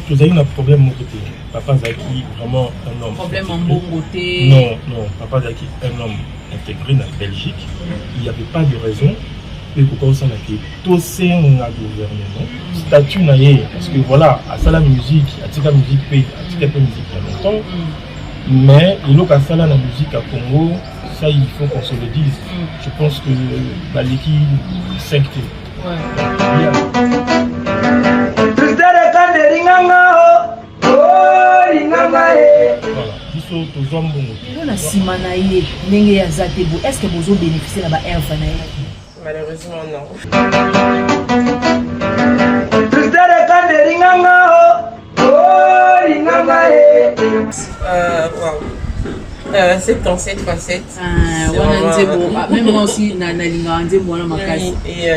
vous avez un problème mon côté. Papa Zaki, vraiment un homme. Problème en bon côté. Non, non, Papa Zaki, un homme intégré dans la Belgique. Il n'y avait pas de raison. Et pourquoi ça n'a été tout c'est un gouvernement. Statut naïe, parce que voilà, à ça la musique, à ça la musique paye, à ça la musique il y a longtemps. Mais il y a ça la musique à Congo, ça il faut qu'on se le dise. Je pense que Baliki 5T. Est-ce que vous bénéficiez de la Malheureusement, non. Wow. 77 facettes. Même moi aussi, il y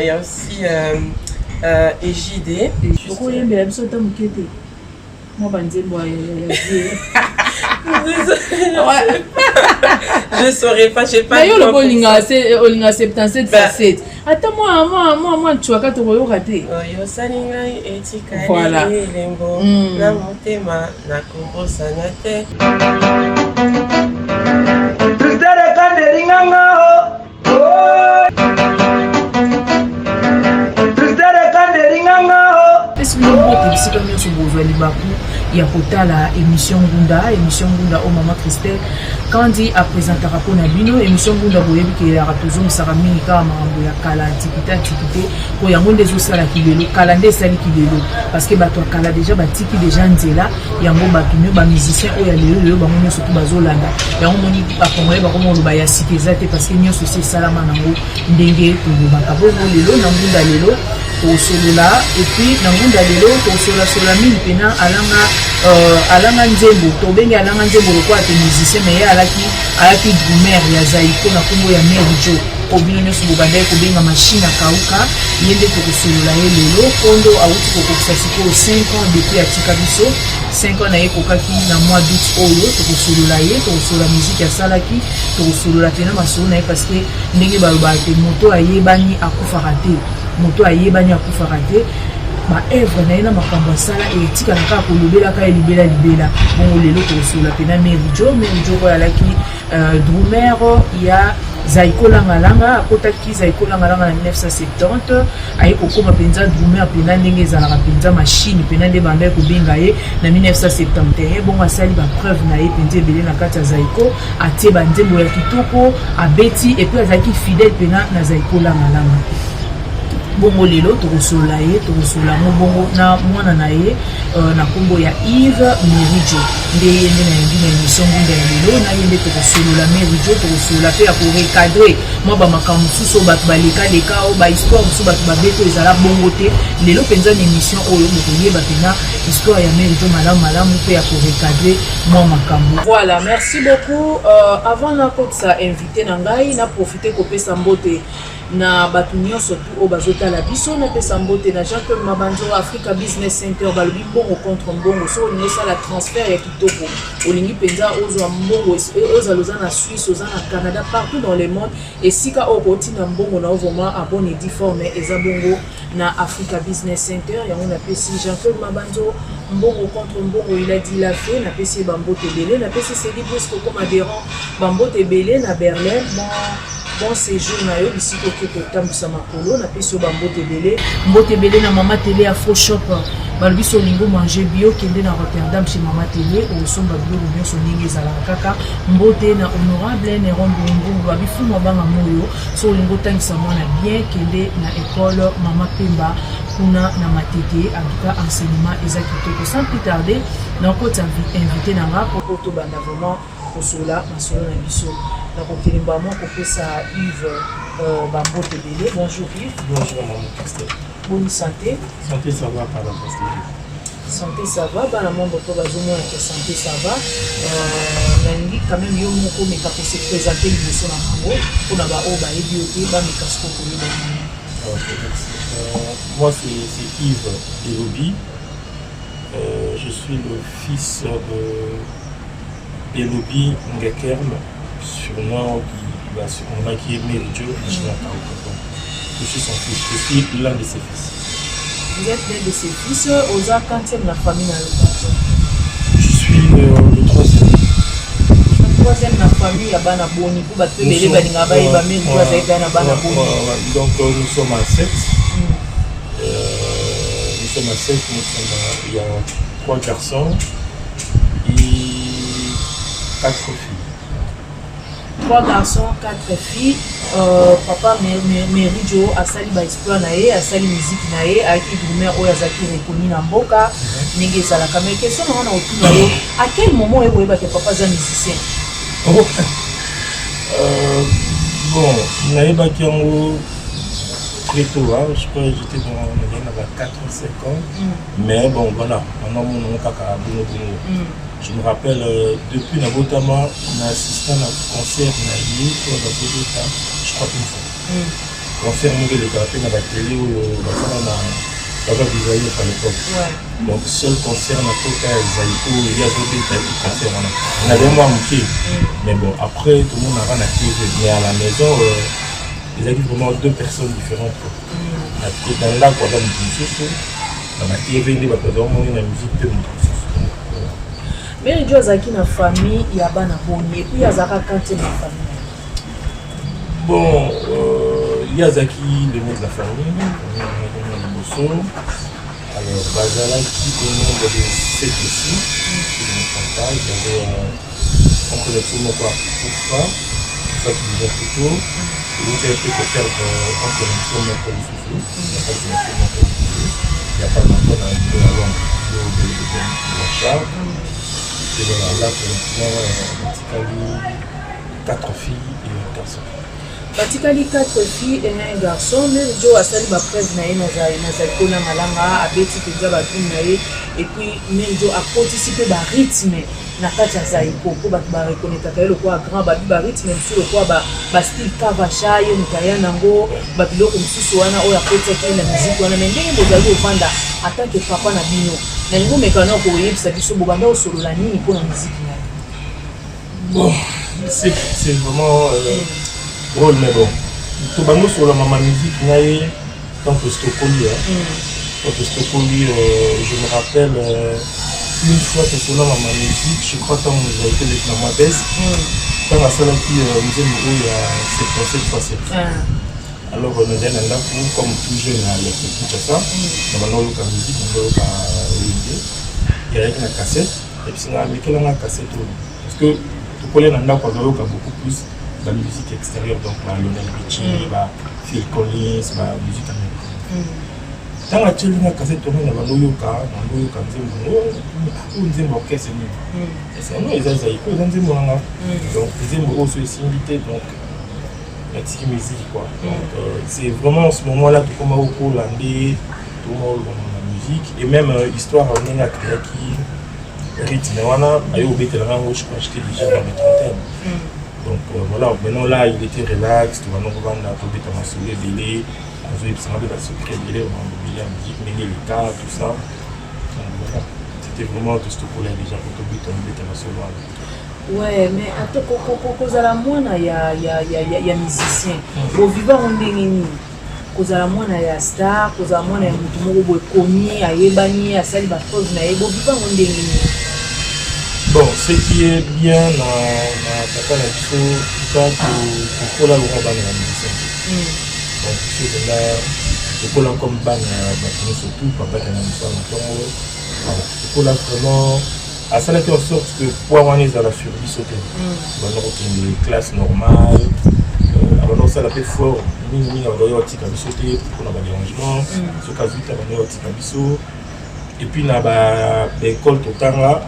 a aussi Égide. Je saurais pas, j'ai pas. Le bowling c'est 77 facettes. Attends moi tu as qu'à te rater. Voilà. Na motema na kobosa na te. Il y a la émission Gunda au Maman Christelle. Quand dit à présenter rapport à Bino, émission Gunda Boyebi qui est à Ratozon Sarami, Karambo, Kala, Antiquité, pour y avoir des os à la Kibelo, Kalandé Sali Kibelo. Parce que Bato Kala déjà, Batiki déjà Nzela, il y a un bon Bakino, un musicien, il y a le Bamono surtout Bazolanda. Il y a un moni à Congrès, Baromo, Baya Cité Zate, parce qu'il y a un souci Salamanango, Ndenge, pour le Bakabo, Lelo, Nangunda Lelo. Au Solola, et puis Nangunda Lelo, au Sola Mille Pena, Alanga Nzembo, Tobeng Alanga Nzembo, le quoi, t'es musicien, mais alaki Drumer, ya Zaiko, na Kongo ya Merijo, Kobino Nyosu Bobadai, Kobenga machine à Kauka, Yende Tokosolola, Lelo, Kondo, Aouti Kokosasiko, 5 ans depuis à Tikabiso, 5 ans na Ekokaki, na mois d'août, Oyo, Tokosolola, Tokosola musique à Salaki, Tokosolola, Pena Masona, parce que Nenge Balobate, Moto Ayebani Akufarate. Moto ayebani akufarate ba œuvre na ina makambo sala et tika naka ko lobela ka libela bon lelo ko sula pena Merijo ko alaki Drumer ya Zaiko Langalanga akotaki Zaiko Langalanga na 1970 ayi kokoma penza Drumer pena ndenge ezalaka penza machine pena nde banda ko benga ye na 1971 bon asali ba preuve na ye penza ebele na kati ya Zaiko atie ba nzembo ya kitoko abeti et puis azaki fidèle pena na Zaiko Langalanga. Bongo lelo tokosola bongo na mwana na ye na kombo ya Yves Merijo nde yende na yindi na émission Ngunda ya lelo na yende tokosolola Merijo tokosola pe ya ko recadrer mwa ba makambo suso bato baleka o ba histoire suso bato babeto ezala bongo te lelo penza na émission oyo bokoyeba pena histoire ya Merijo malamu pe ya ko recadrer mwa makambo. Voilà, merci beaucoup. Avant na kotsa invité na ngai na profiter kopesa mbote na batunyo surtout au bazota la biso na pesa mbote na Jean-Claude Mabanzo Africa Business Center balobi bongo contre mbongo so ni ça la transfert ya kitoko olingi penza ozo mbongo ozo loza na Suisse oza na Canada partout dans le monde et sika okoti na mbongo na vraiment abonné difforme eza bongo na Africa Business Center ya on appelle Jean-Claude Mabanzo mbongo contre mbongo il a dit la fait na pesi bambote belé na pesi c'est dit presque comme adhérent bambote belé na Berlin bon séjour na yo ici ko tambisa makolo na peso bambote belé na mama télé Afro Shop balbiso lingo manger bio kende na Rotterdam chez mama télé au somba bio bien so ningi zala kaka mbote na honorable ne rombongo babifu mabanga moyo so lingo tangisa mwana bien kende na école mama Pemba kuna na matete en tout cas enseignement exactement sans plus tarder na ko invité na nga pour to banda vraiment pour cela masolo na biso. Donc, on ça Yves Bambote Belé. Bonjour Yves. Bonjour maman Christelle. Bonne santé. Santé ça va par la Christelle. Santé ça va, bah la membre pour la zone que santé ça va. Nangi quand même yo moko mais quand se présenter le son na bango pour na ba o ba ebioté ba me kasko pour le moment. OK. Moi c'est Yves Elobi. Je suis le fils de Elobi Ngekerm. Surnom qui est Merijo, je suis son fils, je suis l'un de ses fils. Vous êtes l'un de ses fils, aux quantième de la famille dans le Je suis le troisième. Le troisième de la famille, il y a Bana Boni, pour battre les bébés, il y a Bana Boni. Donc nous sommes à 7. Nous sommes à 7, il y a 3 garçons et 4 filles. 3 garçons, 4 filles. Papa Merijo a sali ba exploit nae, a sali musique nae, a qui Drumer o yazaki reconnu na mboka, ninge sala kame question na autour nayo. À quel moment est que papa est musicien? Bon, nae ba ki en très tôt, hein, je crois que j'étais dans 4 ou 5 ans, mais bon voilà, maintenant mon kaka bono. Je me rappelle, depuis notamment, on a assisté à un concert je crois qu'une fois. Concert, nous avons fait dans la télé où on a visualisé à l'époque. Donc, seul concert, on a fait il y a des concerts. On avait moins manqué. Mais bon, après, tout le monde a rien activé. Mais à la maison, il y a vraiment 2 personnes différentes. Dans là, quoi, dans la TV, il y a la musique de mais il y a une famille, il y a Bana Boni, et puis il y a Zaka Kanté dans la famille. Bon, il y a Zaki, le nom de la famille, alors Bazalaki, le nom de 7 aussi, il y avait on connaît tout le monde, Poufa, ça qui disait plutôt, et donc il y a quelque chose en connexion avec le souffle, il n'y a pas longtemps dans le charme. Et voilà, là pour l'instant, 4 filles et un garçon. Batikali 4 filles et un garçon, mais Joe a sali ba presse na ko na malanga abeti penza ba tunaye et puis même Joe a participé ba rythme na kati ya zaiko pour ba reconnaître ka le quoi grand ba rythme sur le quoi ba style kavacha yo mutaya nango ba biloko msusu wana oya kota ke na musique wana mais ndenge bozali ofanda en tant que papa na bino na ngo mekana ko yebisa biso bobanda osolola nini pour la musique na bon c'est vraiment drôle, mais bon. Tout le monde sur la maman musique, tant que Stokoli. Je me rappelle une fois que sur la maman musique, je crois que nous avons été avec la Mabès. Quand la salle qui nous a cette fois-ci. Alors, on est là comme tout jeune à l'époque, ça. Nous avons la musique, nous avons il y a une cassette. Et puis, on a mis la cassette. Parce que tout le monde a beaucoup plus. La musique extérieure, donc la Lionel Richie, Phil Collins, la musique américaine. Tant que tu as une cassette tournée dans le Yoka, orchestre, c'est un donc les aussi invité, donc la petite musique quoi. C'est vraiment en ce moment-là tout comme au cours l'année, tout la musique et même histoire on a créé qui rythme, on a eu au je crois que j'étais déjà dans les trentaines. Donc voilà, maintenant là il était relax, tu vas nous revendre la tobie comme un soleil délai, on a eu la secret délai, on a oublié la musique, mais les cas, tout ça. Donc voilà, c'était vraiment tout ce qu'on a déjà pour tobie comme un soleil. Ouais, mais attends, cause à la moine, il y a musicien. Au vivant, on est nini. Cause à la moine, il y a star, cause à la moine, il y a mutumo commis, à yebani, à sali batose, mais au vivant, on est nini. Bon, ce qui est bien dans Papa Nabiso, tout ça, pour la Laurent Ban la musicien. Donc, c'est là, pour la comme Ban, surtout, Papa Nabiso, pour la vraiment, à ça, en sorte que pour on est à la survie sauter. On a une classe normale, on a ça la fait fort, on a un petit sauter pour la dérangement, ce cas où on a un petit et puis, on a l'école tout le temps là.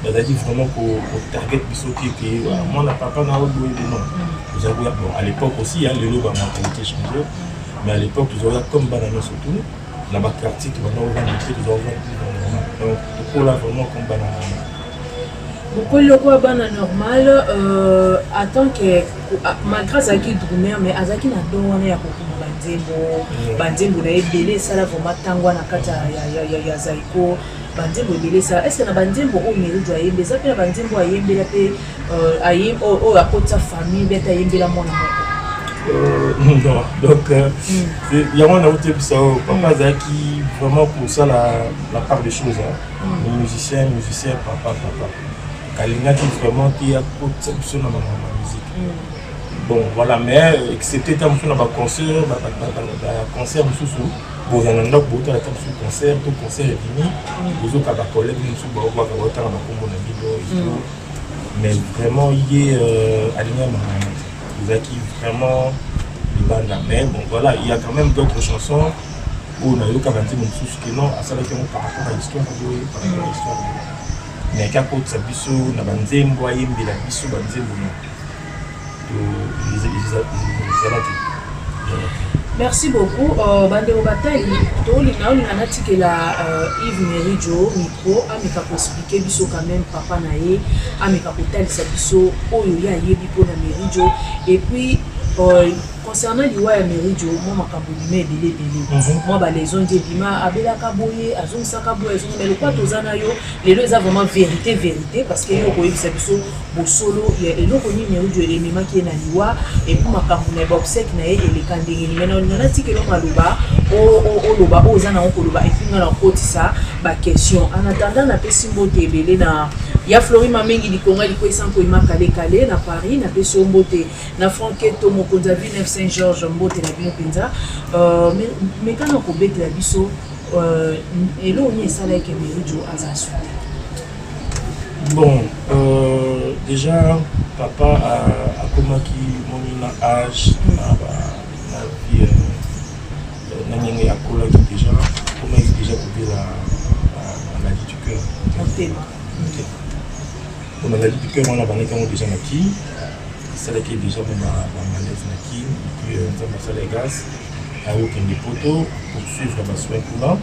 C'est-à-dire vraiment pour target bisoki que moi n'a pas non. Vous avez bon à l'époque aussi le logo a mentalité changé mais à l'époque vous avez comme banane surtout la quartier tu vas nous vendre donc pour là vraiment comme banane. Pourquoi le quoi banane normal en tant que malgré Zaki Drumer mais Azaki na donné ya kokuma banzembo na ebele sala vraiment tangwa na kata ya Zaiko banzembo ebele ça est-ce que na banzembo o mérite ya yembe ça pe na banzembo ayembela pe ayem o akota famille beta yembela mwana moko non donc il y a un autre ça papa Zaki vraiment pour ça la part des choses. Les musiciens, papa. Kalinga qui vraiment qui a côté sur la musique. Bon, voilà, mais excepté tant que dans concert, concert sous bon, il y a un autre bout à la table sur concert, tout concert est fini. Vous autres, à collègues, nous sommes au revoir, à la vidéo. Mais vraiment, il est aligné à vous avez vraiment les bandes la main. Bon, voilà, il y a quand même d'autres chansons où on a eu 40 minutes que non, à ça, par rapport à l'histoire de l'histoire. Mais qu'à côté de sa bisso, on a bandé, mboyé, mais la bisso, bandé, merci beaucoup. Bandero Bataille, on a dit que la Yves Merijo, micro, ameka pour expliquer biso quand même papa nae, ameka pour tel sa biso, oyo ya yebi pour na Merijo. Et puis concernant l'Iwa Merijo, moi ma kabouime belé. Moi les gens disent bima abela kaboye, azon sakaboye, azon mais le quoi tozana yo, les deux a vraiment vérité parce que yo koyi sa biso bo solo et lo koni Merijo et mema qui na l'Iwa et pour ma kabouime obsèque na et les kandengeni mais on a dit que l'on maloba o loba o zana on koloba et puis na koti ça ba question en attendant na pesimbo tebele na ya Flori Mamengi di Konga di ko isanko ima kale na Paris na peso mbote na Franketo mokonza Villeneuve Saint-Georges mbote na bino penza mais quand on kobete la biso et là on est ça là que Merijo azasu. Bon, déjà papa a comment qui mon âge na vie na nyenge ya kola qui déjà comment il déjà coupé la maladie du cœur. La maladie du cœur on a banné quand déjà naki ça là qui est déjà ma malaise naki puis ça les gaz a eu des poteaux pour suivre les soins courants.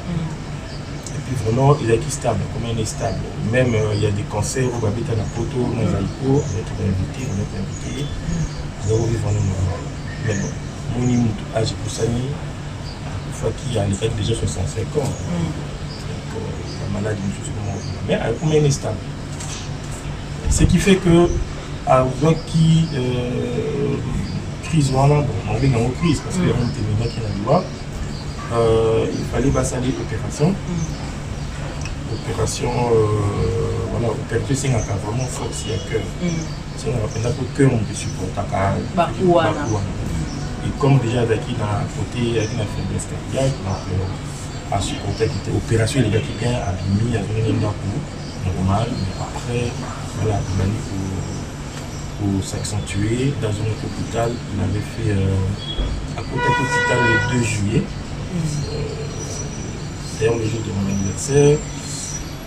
Et puis vraiment il est stable, comment il est stable. Même il y a des cancers où habite à la poteau, on est on est invité, nous allons vivre normal. Mais bon, mon âge pour ça qui a déjà 65 ans. Donc la maladie mais comment il est stable. Ce qui fait que avant qui crise voilà, on est en crise parce que on était qui n'a droit. Il fallait passer l'opération. Opération voilà, opération c'est vraiment force il y a cœur. Si on a un cœur on peut supporter et comme déjà d'acquis dans la côté avec la faiblesse cardiaque donc à supporter qui était opération les gars qui bien abîmé à donner une normal mais après voilà pour s'accentuer dans un autre hôpital il avait fait à côté de l'hôpital le 2 juillet d'ailleurs le jour de mon anniversaire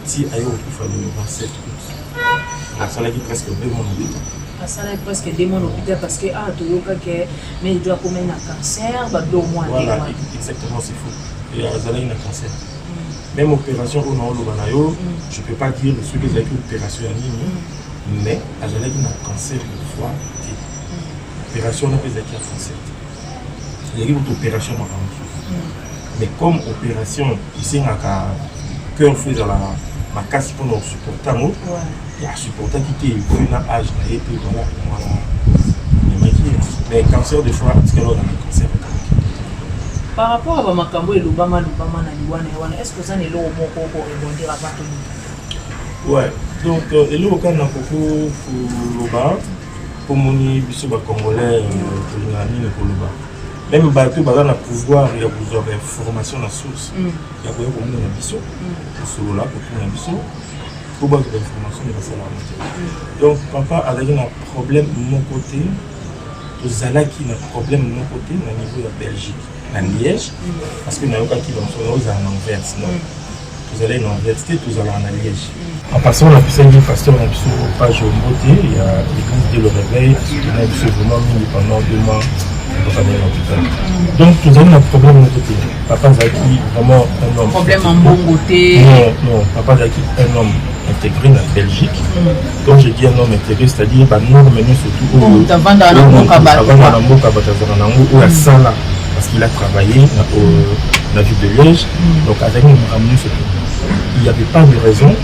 si ailleurs il fallait le 27 août ça l'a dit presque 2 mois en hôpital. Ça là presque 2 mois en hôpital parce que mais il doit commettre un cancer, bah 2 mois. Voilà, exactement, c'est faux. Et Azala il a un cancer. Même opération au nom de Banayo, je ne peux pas dire ce que j'ai fait opération à Nîmes, mais Azala il a un cancer de foie. Opération on a fait un cancer. Il y a une opération mais comme opération ici on a cœur fait dans la casse pour nous supporter. Il y a supporter qui était un âge et puis voilà mais cancer de foie parce que là on a un cancer. Par rapport à Makambo et l'Obama na Liwana, est-ce que ça n'est pas pour rebondir à partir de ouais, donc et là au cas n'a beaucoup pour l'Obama pour mon biso ba congolais pour l'Amine pour l'Obama. Même bateau bazana pouvoir il y a plusieurs informations dans source. Il y a quoi pour mon biso sur là pour mon biso. Pour avoir des informations de la donc papa a un problème de mon côté Zala qui a un problème de mon côté au niveau de la Belgique à Liège parce que nous avons qui vont en Anvers vous allez en Anvers vous allez en Liège en passant on a pu saluer le pasteur on a pu sur page au beauté il y a l'église dès le réveil on a pu vraiment mis pendant 2 mois dans l'hôpital donc nous avons un problème de mon côté papa Zaki vraiment un homme problème en bon côté non papa Zaki un homme intégré dans la Belgique. Quand je dis un homme intégré, c'est-à-dire nous remenons surtout au parce qu'il a travaillé dans la ville de Liège. Donc avec nous ramenons surtout. Il n'y avait pas de raison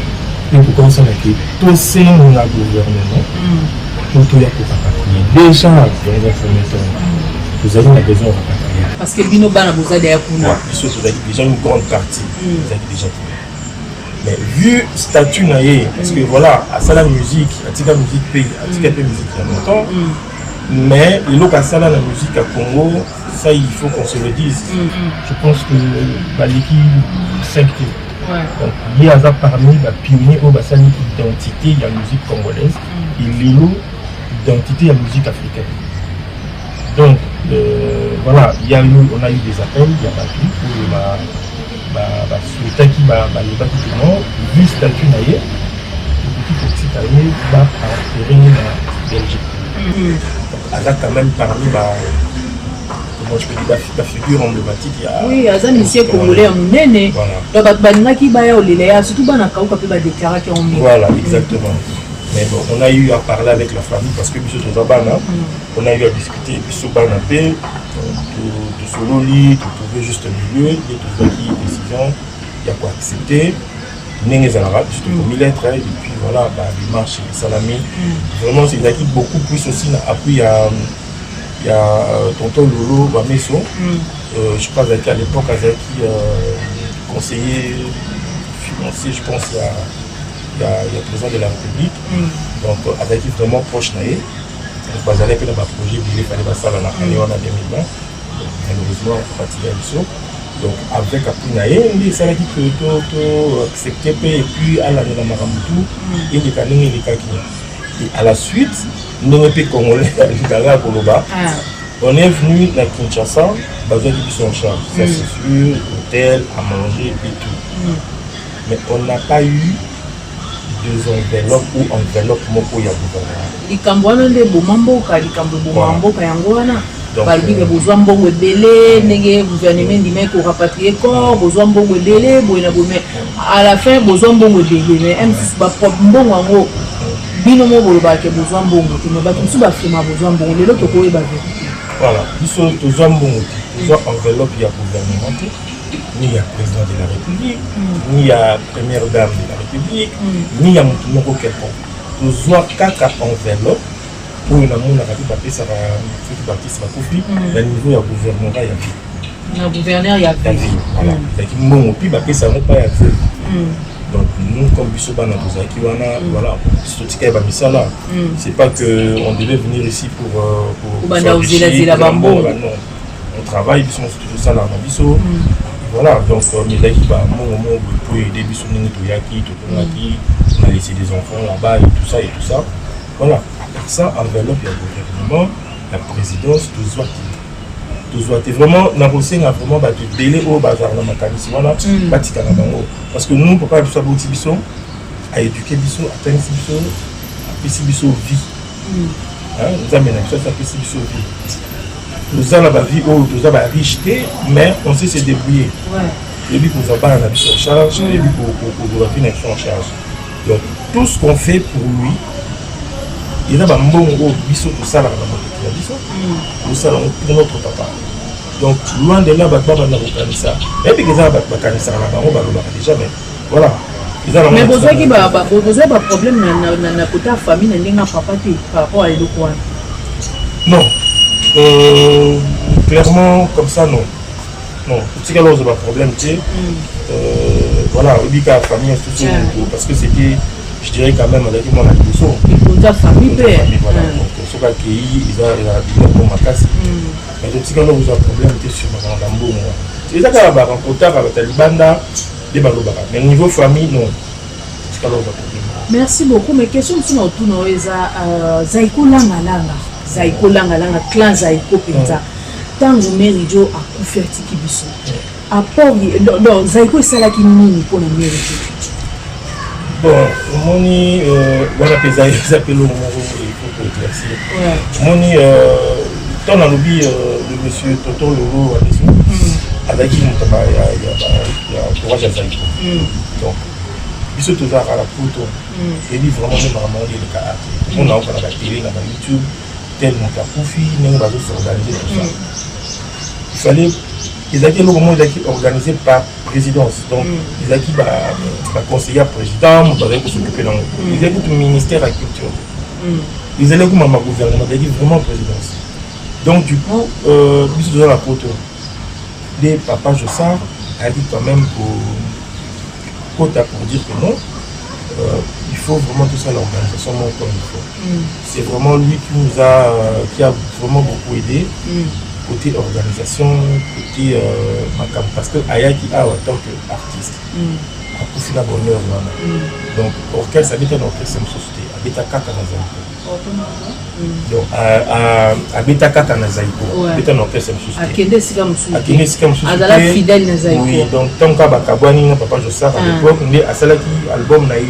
pour qu'on s'en ait tout c'est un gouvernement pour tout y a pour rapatrier. Déjà dans un premier temps, vous avez la raison de rapatrier. parce que bino bana boza derrière kuna biso tozaki déjà une grande partie tozaki déjà kuna mais vu statut na ye parce que voilà asala musique atika musique pe atika pe musique ya longtemps mais eloko asala na musique à Congo ça il faut qu'on se le dise je pense que baleki 5 donc il y a parmi les pionniers au bassin d'identité de la musique congolaise et l'identité de la musique africaine. Donc voilà, on a eu des appels, il y a pas tout pour souhaiter qui va les battre vu le statut naïe, petit année va entrer en Belgique. Donc elle a quand même parmi comment je peux dire la figure emblématique. Oui, Azan ici congolais en nene. Donc banna qui baya au lélé, surtout banna kauka peut déclarer qu'on est. Voilà, exactement. Mais bon, on a eu à parler avec la famille parce que Bissot Tozabana, on a eu à discuter Bissot Banapé, de Sololi, de trouver juste un milieu, de trouver qui décision, il y a quoi accepter. Nenges Arabes, surtout comme il est et puis voilà, les marches, les salami. Vraiment, c'est une équipe beaucoup plus aussi appui il y a tonton Lolo Bameso, je crois qu'à l'époque, avec conseiller financier, je pense, il y a le président de la République, donc avec vraiment proche naïe. Donc, vous allez faire un projet, il fallait passer à la année 2020, malheureusement, on fatigué à l'issue. Donc, avec appui naïe, il s'est dit que tout accepté, et puis à l'année de Maramoutou, il y a des cas et à la suite, nous sommes congolais on est venu à Kinshasa, besoin de son charge. Ça c'est sûr, hôtel, à manger et tout. Mais on n'a pas eu deux enveloppes ou enveloppe moko ya gouvernement. Likambwana nde bomamboka, likambo bomamboka yango wana. Balbi ke bozwa mbongo ebele, ndenge gouvernement ndime ko rapatrier corps, bozwa mbongo ebele, boyena bomé. À la fin bozwa mbongo ebele, mais M6 ba mbongo yango bino mo boloba ke bozwa mbongo, mais ba tout ba fima bozwa mbongo, lelo to ko eba vérité. Voilà, biso tozwa mbongo, tozwa enveloppe ya gouvernement, ni ya président de la République, ni ya première dame de la République, ni ya mutu moko quelconque. Tozwa 4 enveloppes pour une amour na kati bapé ça va tout partie ça couvrir le niveau ya gouvernement ya vie. Na gouverneur ya vie. Voilà, donc mbongo puis bapé ça non pas ya vie. Donc nous comme biso bana tozaki wana voilà stotika ba misala c'est pas que on devait venir ici pour banda uzila bambo on travaille biso tout ça là na biso voilà donc mais qui ba mon pour aider biso ningi to yaki to tonaki on a laissé des enfants là-bas et tout ça voilà ça enveloppe ya gouvernement la présidence de vraiment na kosenga vraiment ba te délai au bazar na makanisi wana batika na bango parce que nous papa biso aboti biso a éduquer biso a tenir biso a pesi biso vie nous amène ça pesi biso vie nous avons la vie où nous avons la richté mais on sait se débrouiller et puis pour ça on a biso en charge et puis pour la vie en charge donc tout ce qu'on fait pour lui il y a un bon biso tout ça là pour notre papa. Donc, loin de là, et puis, ils ont déjà, mais voilà. Mais vous avez un problème dans la famille, par rapport à l'éloquent. Non. Clairement, comme ça, non. Non, tout ce qu'il y a un problème, voilà, il dit que la famille, parce que c'était. Je dirais quand même avec mon admission. La famille, voilà. Donc, ce qui a accueilli, ils ont pour ma casse. Mais le petit gars, vous avez un problème sur ma gambo. C'est ça qu'il y a un contact avec les bandes, des balobara. Mais au niveau famille, non. C'est ça qu'il y a un problème. Merci beaucoup. Mais question que nous avons est Zaiko Langalanga. Zaiko Langalanga, clan Zaiko Penta. Tant que Méridio a couvert Tikibiso. Apport, donc Zaiko est ça qui nous pour la Méridio. Bon, moni voilà que ça s'appelle au moment où il faut éclaircir. Moni dans le lobby le monsieur Toto Lolo avec qui on travaille il y a courage à Zaiko. Donc biso tout ça à la photo et dit vraiment même vraiment les cas on a encore la télé la YouTube tellement qu'à profit nous va s'organiser tout ça. Il fallait ils ont organisé par présidence. Donc, ils ont conseiller président, ils allaient s'occuper dans le ministère de la culture. Ils allaient comme ma gouvernement, ils allaient vraiment présidence. Donc, du coup, ils ont la photo. des papas Jossard a dit quand même pour dire que non, il faut vraiment tout ça l'organisation comme il faut. C'est vraiment lui qui a vraiment beaucoup aidé. Côté organisation, côté parce que Ayaki a en tant qu'artiste, a poussé la bonheur. Donc, orchestre, habite un orchestre en société, habite à Kaka Nazaïko. Donc, habite à Kaka Nazaïko, habite un orchestre en société. À Kende Sika Moussouté. À la fidèle Nazaïko. Oui, donc, tant qu'à Bakabouani, Papa Jossard, à l'époque, on est à Salaki, album Naï,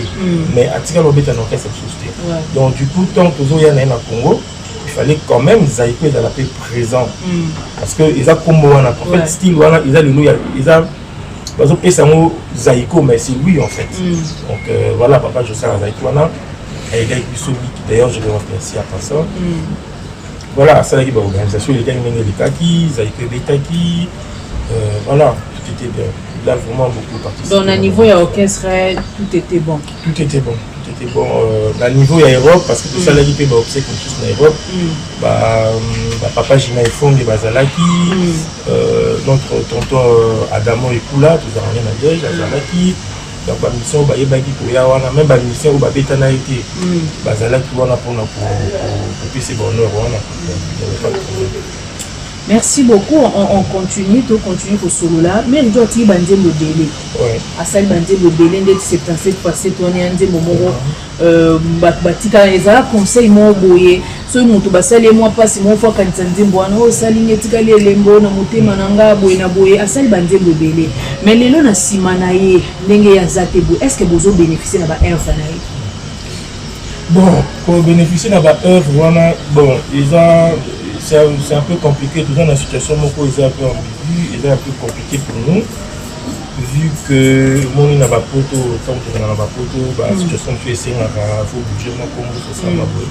mais à Tika habite un orchestre en société. Donc, du coup, tant que Zoya Naïna Congo, il fallait quand même Zaïko est à la paix présent parce que ils ont combo en fait style ils ont le ils ont parce que c'est un Zaïko mais c'est lui en fait donc voilà Papa Jossard Zaïko et il a d'ailleurs je le remercie à ça voilà ça qui organisation les gars les Kaki Zaïko Betaki voilà tout était bien il a vraiment beaucoup participé donc à niveau orchestre tout était bon bon à niveau de l'Europe parce que tout ça là il peut observer comme tous en Europe papa Gina Efong et Bazalaki notre tonton Adamo Ekula tout ça rien à dire Bazalaki donc la mission bah yebaki pour ya wana même la mission où bah betana été Bazalaki wana pour puis c'est bonheur wana merci beaucoup on continue pour solo là mais il doit y bandir le délai à ça bandir le délai de 77 passé tourner un moment batika ezala conseil mo boye so mutu basale moi passe mo fois quand tandi mbwana o salinge tikali elembo na mutema nanga boye na boye asali bandir le délai mais lelo na simana ye ndenge ya zatebu est-ce que bozo bénéficier na ba œuvre na ye bon pour bénéficier na ba œuvre wana bon c'est un peu compliqué, toujours dans la situation où ils sont un peu ambigu, ils sont un peu compliqué pour nous, vu que mon n'a pas poto, tant que n'a pas poto, la situation fait c'est un faut bouger mon combo, ça m'a beau.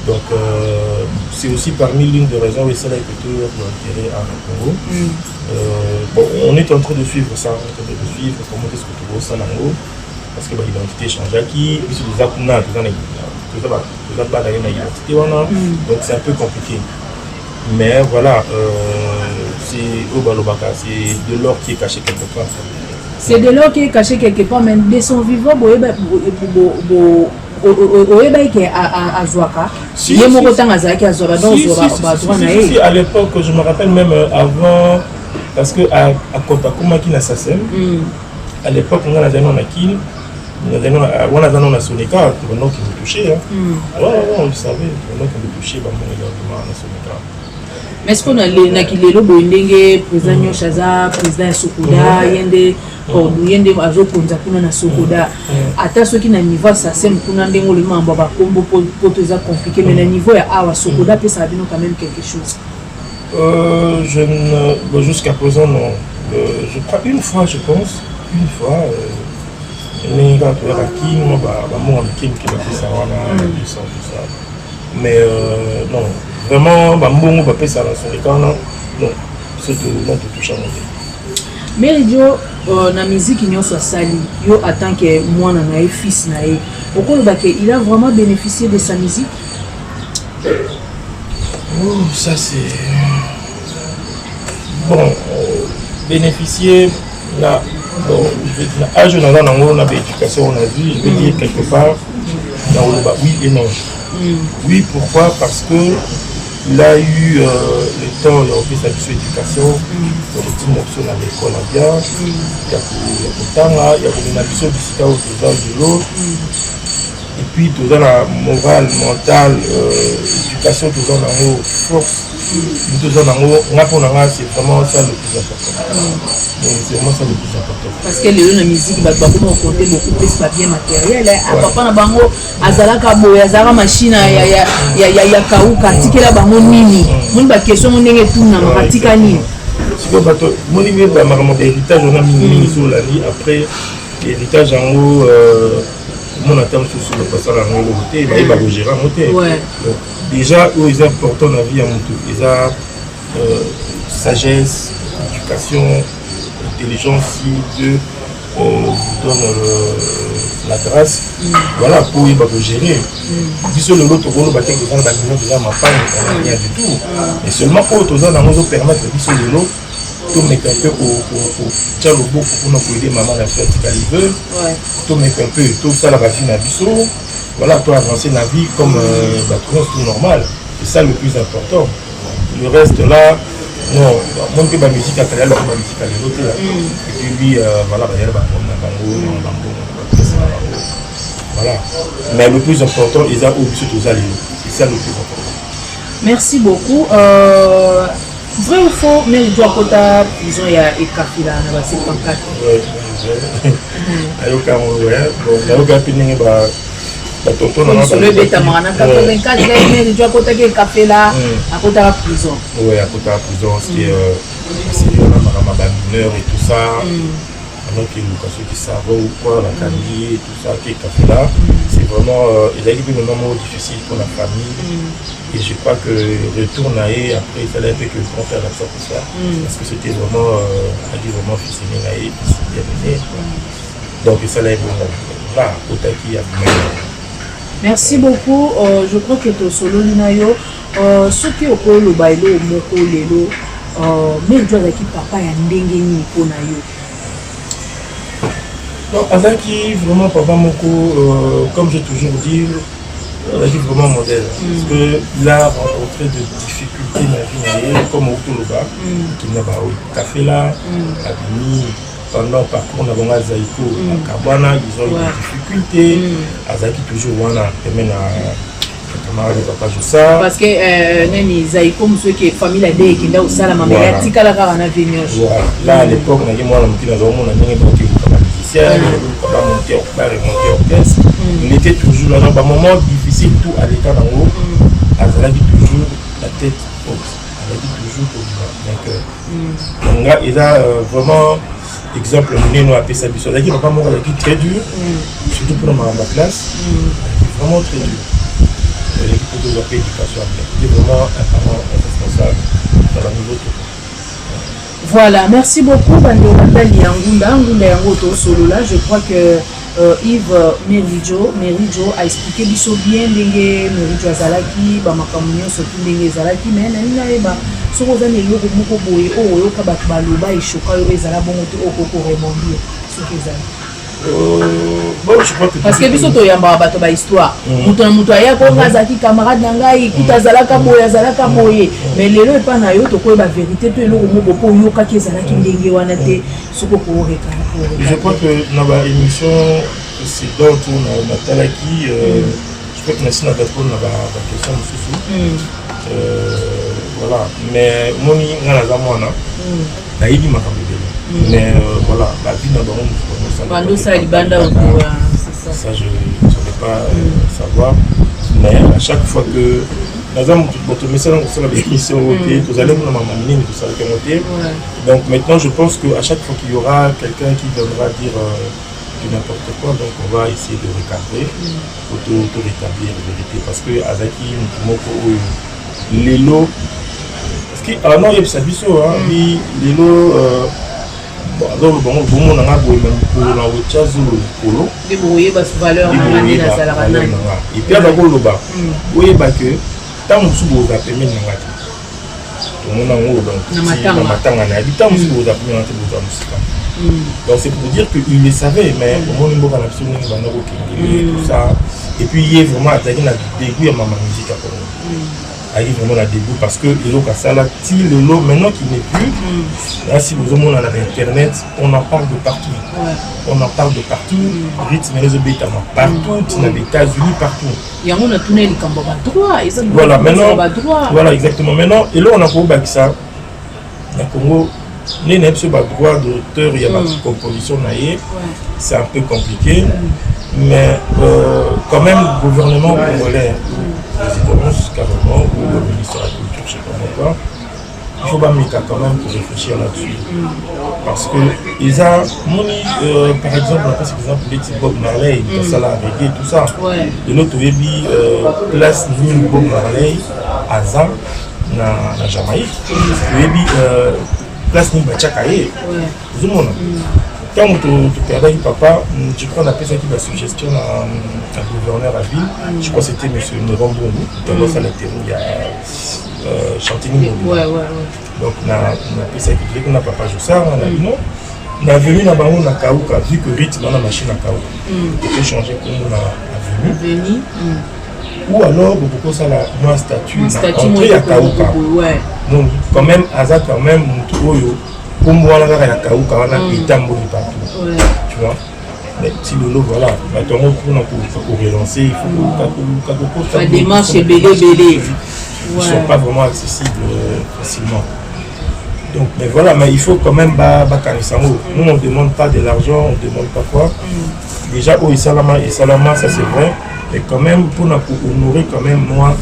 Donc c'est aussi parmi l'une des raisons où c'est là que tout pour attirer à Congo. Bon, on est en train de suivre ça, comment est-ce que tu vois ça là-haut, parce que l'identité change qui, puis c'est des accounats, tout ça, donc c'est un peu compliqué. Mais voilà, c'est Obalobaka, c'est de l'or qui est caché quelque part. C'est de l'or qui est caché quelque part, mais de son vivant, à Zouaka. Si, à l'époque, je me rappelle même avant, parce que à Kotakuma qui n'a sa scène, à l'époque, on a la zone qui on a dans la Sonika, qui nous touchait. On le savait, qui nous touchait, mais est-ce qu'on a le boindenge président Chaza, président Sokoda, yende yende azo konza kuna na Sokoda. Ata ceux qui na niveau ça c'est kuna ndengo le mambo ba kombo pour tout ça compliqué mais le niveau ya awa Sokoda peut ça donne quand même quelque chose. Je ne jusqu'à présent non. Je crois une fois je pense, une fois mais quand tu es à qui moi bah moi qui va faire ça voilà tout ça. Mais non vraiment mbongo ba pesa na son écran non c'est tout non tout touche à mon mais na musique nyonso asali yo en tant que mwana na fils na ye okoloba ke il a vraiment bénéficié de sa musique. Oh ça c'est bon bénéficier là bon âge on a l'éducation on a vu je vais dire quelque part dans oui et non. Oui, pourquoi? Parce que il a eu le temps, il a fait sa éducation, pour les petits morceaux à l'école à bien, il y a le temps, il y a une ambition du sida au de l'eau, et puis tout dans la morale, mentale, éducation, tout dans la force, tout dans la c'est vraiment ça le plus important. C'est vraiment ça le plus important. Parce que la musique, bah comment côté beaucoup plus papier matériel. À papa na bango, azalaka boya, azala machine, ya kauka, tikela bango nini. Mon ba question on est tout na pratika nini. Si vous bateau, mon niveau bah maman héritage on a mis sur la vie après héritage en haut. Mon atteint sur le passage à mon côté, il va bouger à monter. Déjà, ils sont importants dans la vie à mon tour. Ils ont sagesse, éducation, intelligence, si Dieu donne la grâce. Voilà, pour ils vont gérer. Puisque l'autre rôle, il y a ma femme, rien du tout. Et seulement pour autres gens, nous permettre de l'eau tout mettre un peu pour tiens le beau pour nous aider maman la fête calibre tout mettre un peu tout ça la vie na biso voilà toi avancer la vie comme tout normal c'est ça le plus important le reste là non mon que ma musique à la musique à l'autre là et puis voilà il y a voilà mais le plus important ils ont obligé tous aller c'est ça le plus important. Merci beaucoup. Vrai ou faux, mais il doit kota prison ya et café là na ba 54. Ayo ka mo ouais bon ayo ka pininga ba tonton na ba le beta mana 84 mais il doit kota ke café là à kota la prison. Ouais, à kota la prison c'est ma mineur et tout ça. Alors que ceux qui savent ou quoi la famille et tout ça qui est café là c'est vraiment il a eu un moment difficile pour la famille et je crois que retourne et après il fallait un peu que le faire ça pour ça parce que c'était vraiment vraiment fils et bien mené donc ça l'a vraiment là au taki a merci beaucoup je crois que to solo linayo ce qui au le bailo moko lelo mais doit qui papa ya ndenge ni pona yo. Non, Azaki, vraiment, papa Moko, comme j'ai toujours dit, Azaki vraiment modèle. Parce qu'il a rencontré de difficultés dans la vie, comme au Toloba, qui n'a pas eu café là, à Bini, pendant le parcours, on a vu Zaïko, à Kabana, ils ont eu des difficultés. Azaki toujours, on a permis parce que nani Zaïko monsieur qui est famille la dé qui est au salama mais il tika la cara na venir là à l'époque on a dit moi on a il était toujours là dans un moment difficile tout à l'état d'en haut il dit toujours la tête haute il dit toujours donc il a vraiment exemple nous appelé ça du soleil qui va pas mourir qui très dur surtout pour ma classe vraiment très dur. L'équipe de l'éducation est vraiment un parent responsable dans la niveau tout. Voilà, merci beaucoup Bando Bandali Angunda Yangoto Solo là. Je crois que Yves Merijo a expliqué biso bien dengue Merijo Azalaki, Bamakamunyo surtout dengue Azalaki, mais nani ba sokoza ne yoko moko boye o yoka bat baloba ishoka yo ezala bongo te okoko rebondir ce qu'ils ont. Bon, je crois que parce que biso to yamba bato ba histoire muto aya ko ngazaki camarade nangai kutazalaka boye mais lelo epa na yo to ko ba vérité to eloko moko po yoka ki ezalaki ndenge wana te soko ko reka je crois que na ba émission c'est donc na talaki je crois que na sina bato na ba question mususu voilà mais moni ngala za mwana na yibi makambo mais voilà la vie n'a ça je ne saurais pas savoir mais à chaque fois que donc maintenant je pense qu'à chaque fois qu'il y aura quelqu'un qui viendra dire n'importe quoi donc on va essayer de recadrer pour tout rétablir la vérité parce que Azaki les lots parce que ah non il y a ça biso les lots alors bon on a beau même pour la autre polo débrouiller parce que valeur na sala kana et puis d'abord le bas oui bah que tant que vous avez mis n'importe tout le monde en haut donc na matanga na tant que vous avez mis n'importe donc c'est pour dire qu'il le savait mais au moins il va absolument tout ça et puis il est vraiment attaqué la dégoût à ma musique à arrive vraiment la début parce que le lot maintenant qui n'est plus là si vous avez internet on en parle de partout on en parle de partout rythme les obétaments partout dans les États-Unis partout il y a un tunnel qui droit voilà maintenant voilà exactement maintenant et là on a pour ça dans Congo les droit d'auteur il y a ma composition c'est un peu compliqué mais quand même le gouvernement congolais présidence carrément ou le ministère de la Culture, je ne sais pas quoi. Il faut pas mettre quand même pour réfléchir là-dessus. Parce que ils ont, par exemple, on passe exemple les petits Bob Marley, ça la reggae, tout ça. De l'autre côté, place Nil Bob Marley, Azam, na Jamaïque. Place Nil Bachakaye. Tout le monde. Quand tu perdais papa, je crois qu'on a fait ça qui va suggestion à gouverneur à ville. Je crois que c'était M. Neron Bombou. Dans l'autre, il y a Chantini. Donc on a fait ça qui on a papa Jossard, on a dit non. On a venu là-bas, on a Kaouka, vu que rythme dans la machine à Kaouka. On peut changer comme on a venu. Ou alors, beaucoup ça là, moi statut, entrée à Kaouka. Donc quand même, Aza quand même, comme moi là, il y a Kaouka, on a Itambo partout. Tu vois. Mais si le voilà, pour relancer, il faut que la démarche est bélé. Ils ne sont pas vraiment accessibles facilement. Donc, mais voilà, mais il faut quand même nous on ne demande pas de l'argent, on ne demande pas quoi. Déjà, au Salama, ça c'est vrai, mais quand même, pour honorer quand même moi,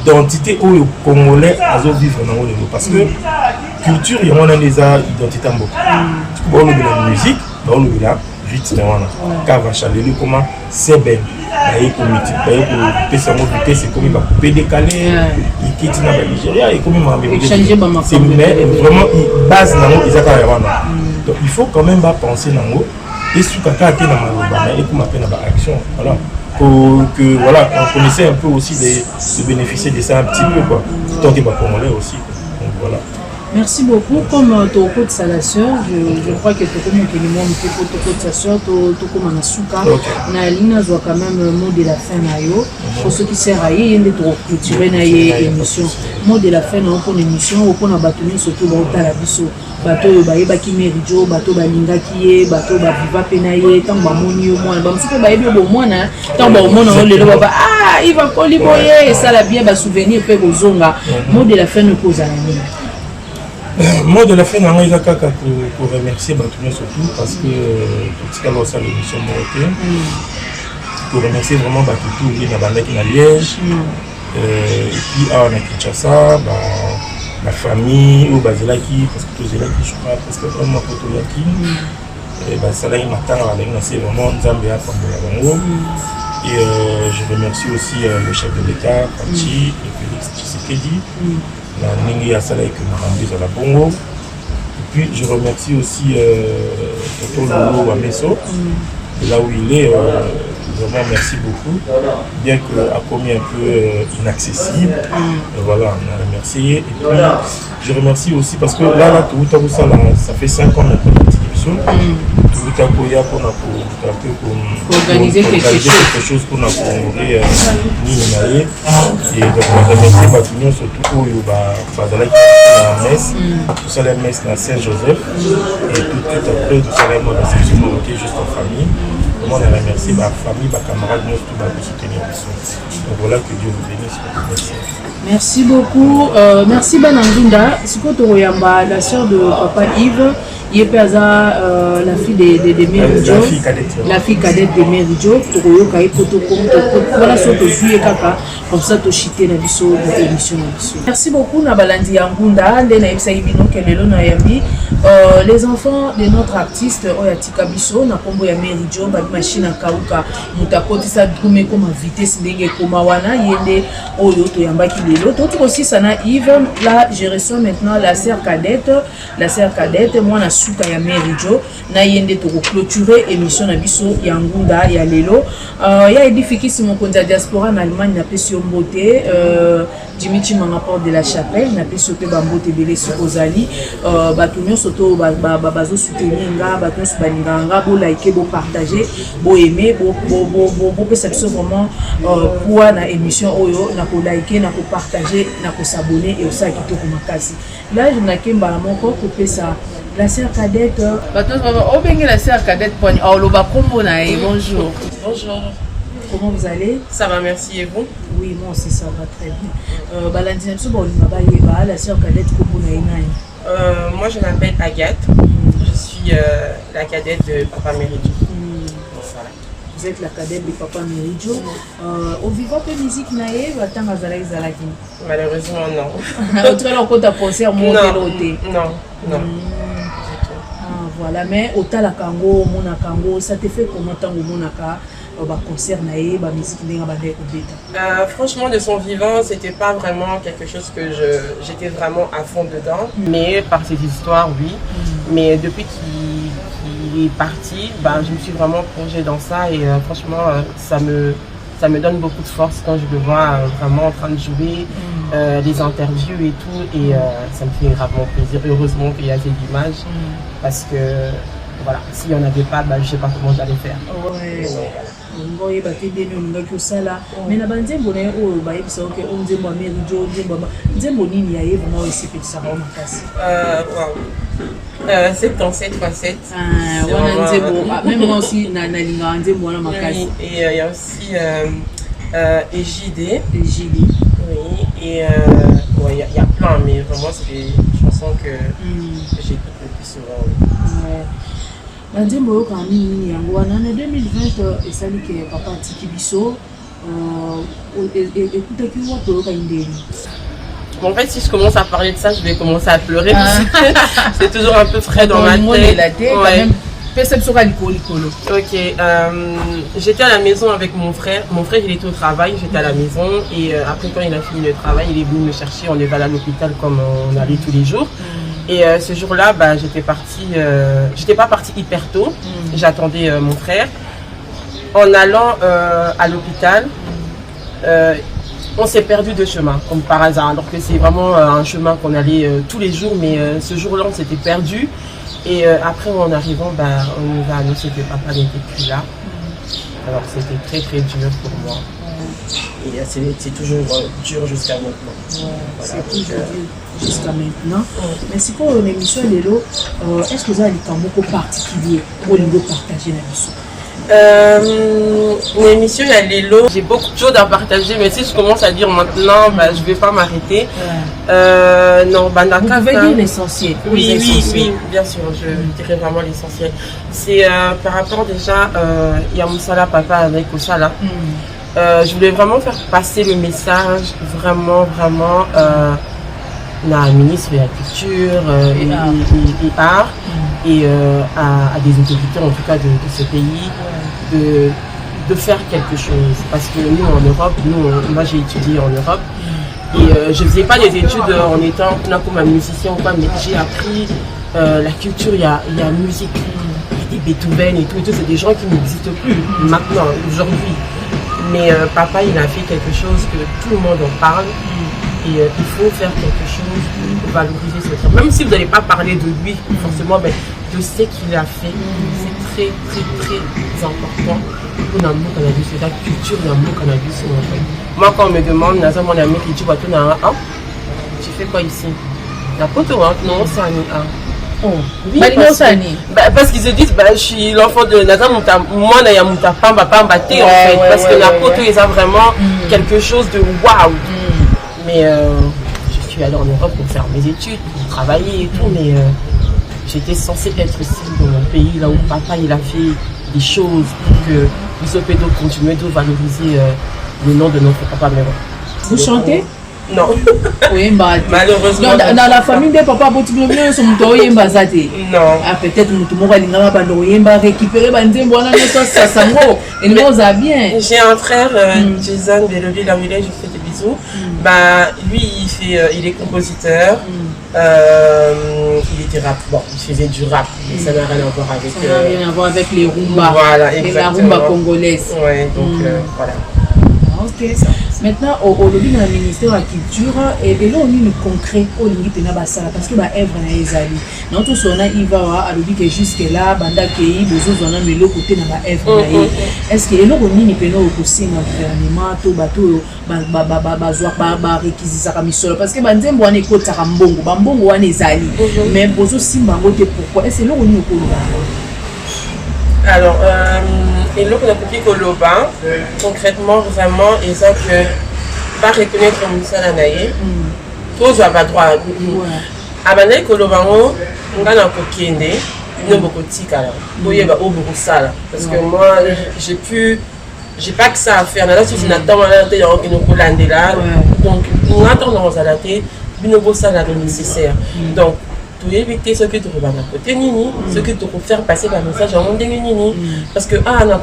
l'identité au Congolais à vivre dans le niveau. Parce que culture, il y a des identités en beaucoup. On a de la musique, on a de la vite, Kava Chalelu, comment c'est bien. C'est comme il va couper décalé, il quitte le Nigeria et comme il va c'est vraiment il base dans les donc il faut quand même penser dans l'eau et sur la carte et comme action voilà pour que voilà on connaissait un peu aussi de bénéficier de ça un petit peu quoi tant qu'il va congolais aussi donc voilà. Merci beaucoup. Comme ton coup de sa sœur, je crois que tu comme de sa sœur, tu comme Anasuka, Nalina doit quand même mot de la fin pour ceux qui servent à y de clôturer l'émission. Mot de la fin pour l'émission, on a battu surtout dans la biso. Bateau ba qui méridio, bateau balinga qui est, bateau ba viva penaye, tant ba moni au moins, ba msuko ba yebi au moins na, tant ba au moins on le ba ah il va coliboyer, ça la bien ba souvenir pe bozonga. Mot de la fin ne cause à la mot de la fin, pour remercier Batounier surtout parce que tout ce ça l'émission marocaine. Pour remercier vraiment Batoutou, qui est à Liège, et puis on a Kinshasa, la famille, au Bazilaki, parce que tout Zélaki, je crois, parce que vraiment Kotoyaki, et ça là, il m'attend à c'est vraiment Zambia pour Bango. Et je remercie aussi le chef de l'État, Pachi, et Félix Tshisekedi. La Ningi Asalaï que nous à la Bongo. Et puis je remercie aussi Toto Lolo Ameso, là où il est, vraiment merci beaucoup, bien qu'à commis un peu inaccessible. Voilà, on a remercié. Et puis je remercie aussi parce que là ça fait 5 ans maintenant pour organiser quelque chose pour nous honorer Ninaye et donc on remercie Batunion surtout au Fadala qui est à Metz, tout ça la Metz à Saint-Joseph et tout après tout ça la moi c'est juste en famille. On a remercié ma famille, ma camarade, nous tout pour soutenir. Donc voilà que Dieu vous bénisse. Merci. Merci beaucoup. Merci Banangunda. C'est quoi ton la sœur de papa Yves? La fille de Méridio, la fille cadette de Méridio, voilà ce que je kaka comme ça tu chité la biso de l'émission. Merci beaucoup Nabalandi Angunda, les enfants de notre artiste Oyatika Biso, na kombo ya Méridio, ba machine à Kauka, mutakoti sa drume comme vitesse ndenge koma wana yende oyo to yambaki lelo. Tout aussi sana Yves, là je reçois maintenant la sœur cadette, moi na suka ya Méridio na yende to clôturer émission na biso ya ngunda ya lelo ya edifikisi mokonzi ya diaspora na Allemagne na pesi mbote Dimitri Mangaport de la Chapelle na pesi pe bambote belé sokozali batunyo soto bazo soutenir nga batunyo baninga nga bo liker bo partager bo aimer bo pesa biso vraiment pour na émission oyo na ko liker na ko partager na ko s'abonner et aussi kitoko makasi là je nakemba moko ko pesa la sœur cadette. La sœur cadette, bonjour. Bonjour. Comment vous allez? Ça va, merci. Et vous? Oui, moi aussi, ça va très bien. La sœur cadette, moi, je m'appelle Agathe. Je suis la cadette de Papa Méridio. Vous êtes la cadette de Papa Méridio. Au vivant de musique, malheureusement, non. Autre là, on a pensé à mon non. Voilà, mais au Talakango, Monakango, ça te fait comment tant au Monaka, concert naé, musique franchement, de son vivant, c'était pas vraiment quelque chose que j'étais vraiment à fond dedans. Mais par cette histoire, oui. Mais depuis qu'il est parti, je me suis vraiment plongée dans ça et franchement, ça ça me donne beaucoup de force quand je le vois vraiment en train de jouer, des interviews et tout, et ça me fait gravement plaisir. Heureusement qu'il y a ces images, parce que voilà, s'il n'y en avait pas, je ne sais pas comment j'allais faire. Ouais. Ngoye batende no ngaki osala mais na banzembo na oyo bayebisa ke onzembo ameri jo nzembo nini ya yebo na osipetisa ba makasi 77 x 7. Wana nzembo même moi aussi na linga nzembo wana makasi. Et il y a aussi Ejide. Oui, et il y a plein, mais vraiment c'est des chansons que j'écoute le plus souvent. Ouais. Nzembo yo quand nini yango wana na 2020 esali ke papa tiki biso écoute ki wato ka indeli. En fait, si je commence à parler de ça, je vais commencer à pleurer. C'est toujours un peu frais dans ma tête. Ouais. Ok, j'étais à la maison avec mon frère. Mon frère, il était au travail, j'étais à la maison. Et après, quand il a fini le travail, il est venu me chercher. On est allé à l'hôpital comme on allait tous les jours. Et ce jour-là, j'étais pas partie hyper tôt. J'attendais mon frère. En allant à l'hôpital, on s'est perdu de chemin, comme par hasard. Alors que c'est vraiment un chemin qu'on allait tous les jours, mais ce jour-là, on s'était perdu. Et après, en arrivant, on nous a annoncé que papa n'était plus là. Alors c'était très très dur pour moi. Et c'est toujours dur jusqu'à maintenant. Voilà, c'est toujours dur jusqu'à maintenant. Mais si pour une émission Lelo, est-ce que vous avez un mot particulier pour nous partager la mission? Une émission à Lelo, j'ai beaucoup de choses à partager, mais si je commence à dire maintenant, je ne vais pas m'arrêter. Non, vous pouvez dire l'essentiel. Oui, bien sûr, je dirais vraiment l'essentiel. C'est par rapport déjà, il y a Moussala Papa avec Osala. Je voulais vraiment faire passer le message, vraiment, à la ministre de la Culture et Art, et à des autorités en tout cas de ce pays, de faire quelque chose. Parce que nous en Europe, moi j'ai étudié en Europe, et je ne faisais pas des études en étant comme un musicien ou pas, mais j'ai appris la culture, il y a musique, il y a des Beethoven et tout, c'est des gens qui n'existent plus maintenant, aujourd'hui. Mais papa, il a fait quelque chose que tout le monde en parle. Et il faut faire quelque chose pour valoriser ce truc. Même si vous n'allez pas parler de lui, forcément, mais de ce qu'il a fait, c'est très, très, très important pour l'amour qu'on a vu sur la culture, l'amour qu'on a vu sur notre pays. Moi, quand on me demande, Naza, mon ami, qui dit, tu fais quoi ici? La photo, non, c'est un. Oh, oui, parce qu'ils se disent, je suis l'enfant de Naza, moi, je suis Pamba en fait. Parce que la photo, ils ont vraiment quelque chose de waouh. Mais je suis allée en Europe pour faire mes études, pour travailler et tout, mais j'étais censée être ici dans mon pays, là où papa il a fait des choses pour que l'Isopédo continue de valoriser le nom de notre papa. Mais bon. Vous chantez? Non. Oui, malheureusement. Dans la famille de papa, non. Ah, peut-être que récupérer ça bien. J'ai un frère, Jason Beloli Lamulé, je fais des bisous. Lui, il est compositeur. Il était rap. Bon, il faisait du rap, mais ça n'a rien à voir avec. Ça n'a rien à voir avec les rumbas. Voilà, exactement. Et la rumba congolaise. Ouais, donc voilà. Ok. Maintenant, au lobby de la ministère de la Culture, et là on est le concret au limite de la parce que ma œuvre n'a ezali. Non tout son il va à lobby que jusque là, banda kei, besoin on a mais le côté na ma œuvre na. Est-ce que là on est peno au coussin gouvernement to bateau ba réquisition comme solo parce que banzembo on écoute ça mbongo, mbongo on ezali. Mais bozo simba ngote pourquoi? Est-ce que là on est au Koloba? Alors, et là, on a compris Koloba, concrètement, vraiment, et ça que, pas reconnaître le ministère d'Anaïe, tous n'ont pas droit. À Banaï Koloba, on a un peu kende, on a beaucoup de tika, on a beaucoup de sala. Parce que moi, j'ai pas que ça à faire. Là, si je n'attends pas, il y a un là. Donc, nous attendons à la tête, il y a un sala nécessaire. Donc, pour éviter ce que tu vas à côté nini, ce que tu peux faire passer le message à mon nini, parce que dans le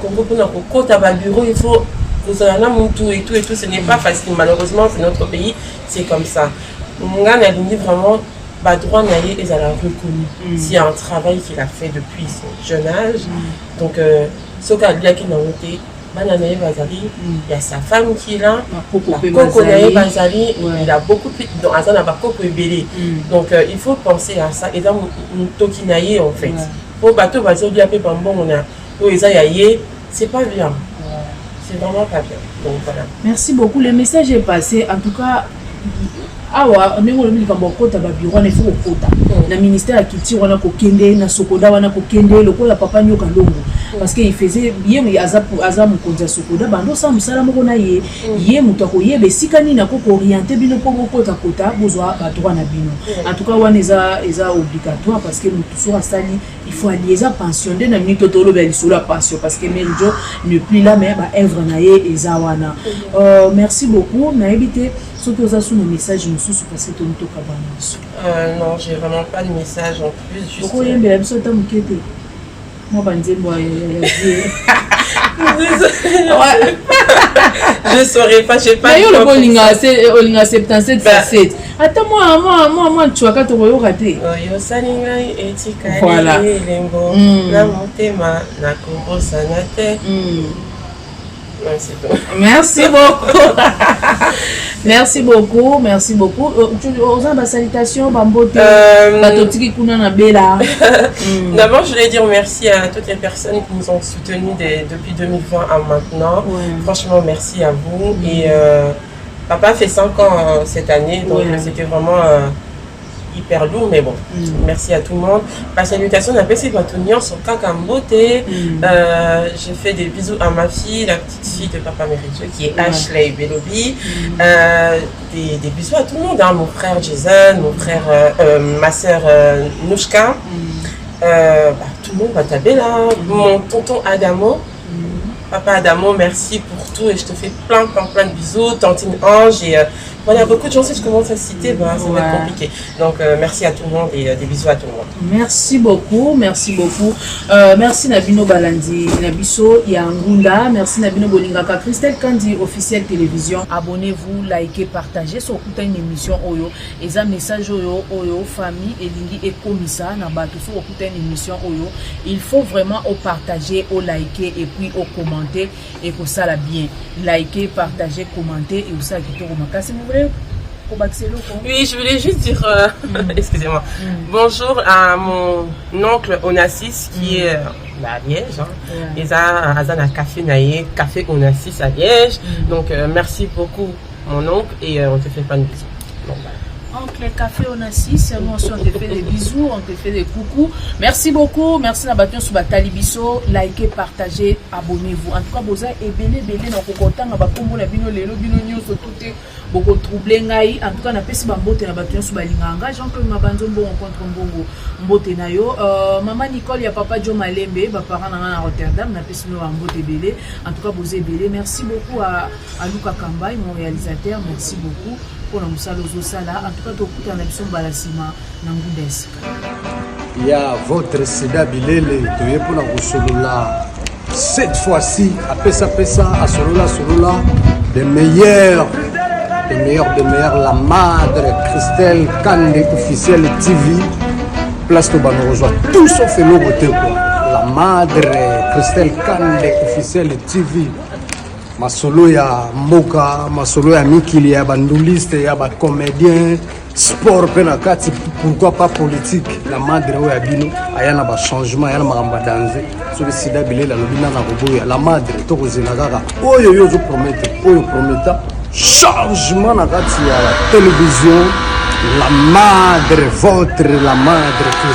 bureau il faut que ça tout et tout, ce n'est pas facile malheureusement c'est notre pays, c'est comme ça. On a dit vraiment droit naïe et à la reconnu. S'il y a un travail qu'il a fait depuis son jeune âge, donc ce qu'a dit qu'il a été Bananae Bazali, il y a sa femme qui est là, Coco Nae Bazali, il a beaucoup plus, donc Azana Bakoko est belé. Donc il faut penser à ça. Et dans Tokinaye en fait. Pour bateau Bazali, après Bambon, on a c'est pas bien. C'est vraiment pas bien. Donc voilà. Merci beaucoup. Le message est passé. En tout cas, on est au bureau, il faut le ministère de la Culture, on a kokende, na Sokoda, on a kokende, le quoi papa nyoka longo. Parce qu'il faisait bien, mais Azam Konza Sokoda, bando sam salam kona ye, mutako ye, be sikani na koko orienté bino pogo kota kota, bozwa batwa na bino. En tout cas, on est obligatoire parce que nous tous à Sali, il faut aller les pensionner na minute tolo bel sur la pension parce que Merijo ne plus là mais ba œuvre na ye ezawana. Merci beaucoup, na évité ce que vous avez sur le message nous parce que tu ne toques pas. Non, j'ai vraiment pas de message en plus. Juste... Pourquoi il y a un peu de temps? Moi, je saurais pas, j'ai pas. D'ailleurs, le Bolinga 77 facette. Attends, moi, tu as qu'à te voir rater. Voilà. Merci beaucoup. Merci beaucoup, merci beaucoup. Aux salutations, Bambote, Batotiki Kuna Bella. D'abord, je voulais dire merci à toutes les personnes qui nous ont soutenus depuis 2020 à maintenant. Franchement, merci à vous. Et papa fait 5 ans cette année, donc c'était vraiment hyper lourd, mais bon, merci à tout le monde. La salutation d'un PC Batonian sur Kakambote. J'ai fait des bisous à ma fille, la petite fille de papa Méridieu, qui est Ashley Belobi. Des bisous à tout le monde, hein, mon frère Jason, mon frère, ma soeur Nouchka. Tout le monde va taper là. Mon tonton Adamo. Papa Adamo, merci pour tout et je te fais plein de bisous. Tantine Ange et voilà, beaucoup de gens, si je commence à citer, ça va être compliqué. Donc merci à tout le monde et des bisous à tout le monde. Merci beaucoup, merci beaucoup. Merci Nabino Balandi, Nabiso Yangunda, merci Nabino Bolingaka, Christelle Kandi, officielle télévision. Abonnez-vous, likez, partagez sur une émission Oyo. Et un message Oyo, famille, et Lingi et Komissa, Nabato sur une émission Oyo. Il faut vraiment au partager, au liker et puis au commenter et que ça la bien. Liker, partager, commenter et ça qui tourne. Si vous voulez. Oui, je voulais juste dire, excusez-moi, bonjour à mon oncle Onassis qui est à Liège. Et ça, un café Onassis à Liège. Donc, merci beaucoup, mon oncle, et on te fait pas de bisous. Oncle Café Onassis, on te fait des bisous, on te fait des coucous. Merci beaucoup, merci Nabatio sur Batalibiso, likez, partagez, abonnez-vous. En tout cas, vous avez belé dans le content, on va comme la bino lelo bino news tout est beaucoup troublé ngai. En tout cas, on a pesi bambote na Batio sur Balinganga, Jean-Claude Mabanzombo rencontre Mbongo mbote na yo. Maman Nicole, ya papa Joe Malembe, ba parents na Rotterdam, na pesi no mbote belé. En tout cas, vous avez belé. Merci beaucoup à Luka Kambay, mon réalisateur. Merci beaucoup. Pour la Moussalo Zosala, en tout cas, tout le monde Balasima, Nangoudès. Il y a votre Seda Bilele, pour la Solola. Cette fois-ci, à Pessa, à Solola, des meilleurs, la madre Christelle Kande, officielle TV, place de Banorozoa. Tout sauf le côté, quoi. La madre Christelle Kande, officielle TV. Masolo ya Moka, masolo ya Mikili, ya banduliste, ya ba comédien, sport penakati, pourquoi pas politique. La madre ya bino, ayana ba changement, ayana maramba danse. So le sida bilé la lobina na boboya. La madre to kozela kaka. Oyo yo zo promete, oyo prometa changement na kati ya la télévision. La madre, votre la madre